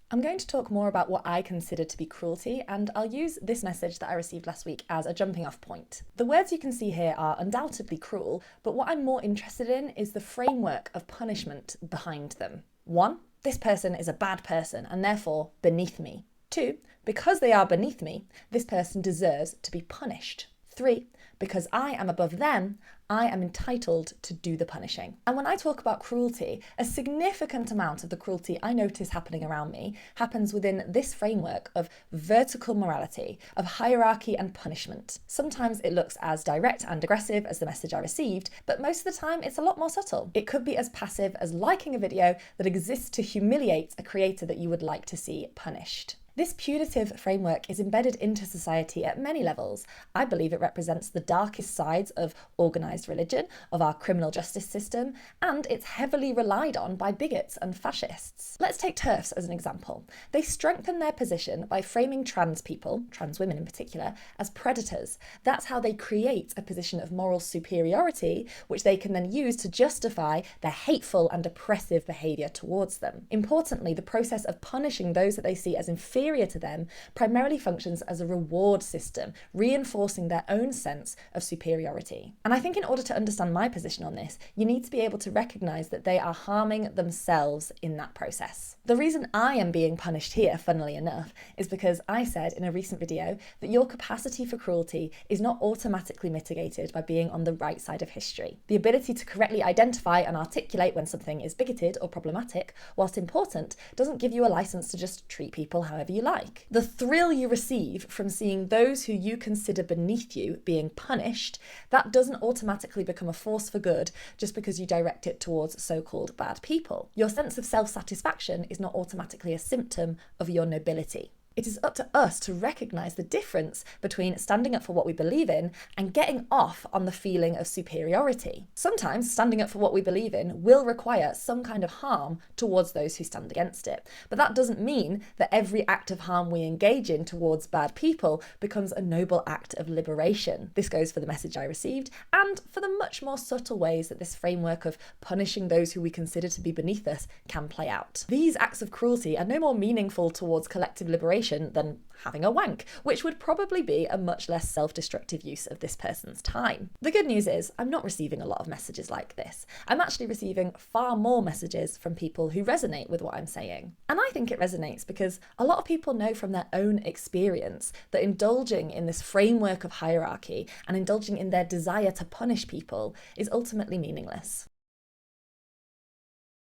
I'm going to talk more about what I consider to be cruelty, and I'll use this message that I received last week as a jumping off point. The words you can see here are undoubtedly cruel, but what I'm more interested in is the framework of punishment behind them. 1. This person is a bad person and therefore beneath me. 2. Because they are beneath me, this person deserves to be punished. 3. Because I am above them, I am entitled to do the punishing. And when I talk about cruelty, a significant amount of the cruelty I notice happening around me happens within this framework of vertical morality, of hierarchy and punishment. Sometimes it looks as direct and aggressive as the message I received, but most of the time it's a lot more subtle. It could be as passive as liking a video that exists to humiliate a creator that you would like to see punished. This punitive framework is embedded into society at many levels. I believe it represents the darkest sides of organised religion, of our criminal justice system, and it's heavily relied on by bigots and fascists. Let's take TERFs as an example. They strengthen their position by framing trans people, trans women in particular, as predators. That's how they create a position of moral superiority, which they can then use to justify their hateful and oppressive behaviour towards them. Importantly, the process of punishing those that they see as inferior to them primarily functions as a reward system, reinforcing their own sense of superiority. And I think in order to understand my position on this, you need to be able to recognise that they are harming themselves in that process. The reason I am being punished here, funnily enough, is because I said in a recent video that your capacity for cruelty is not automatically mitigated by being on the right side of history. The ability to correctly identify and articulate when something is bigoted or problematic, whilst important, doesn't give you a license to just treat people however you like. The thrill you receive from seeing those who you consider beneath you being punished, that doesn't automatically become a force for good just because you direct it towards so-called bad people. Your sense of self-satisfaction is not automatically a symptom of your nobility. It is up to us to recognise the difference between standing up for what we believe in and getting off on the feeling of superiority. Sometimes standing up for what we believe in will require some kind of harm towards those who stand against it. But that doesn't mean that every act of harm we engage in towards bad people becomes a noble act of liberation. This goes for the message I received and for the much more subtle ways that this framework of punishing those who we consider to be beneath us can play out. These acts of cruelty are no more meaningful towards collective liberation than having a wank, which would probably be a much less self-destructive use of this person's time. The good news is I'm not receiving a lot of messages like this. I'm actually receiving far more messages from people who resonate with what I'm saying. And I think it resonates because a lot of people know from their own experience that indulging in this framework of hierarchy and indulging in their desire to punish people is ultimately meaningless.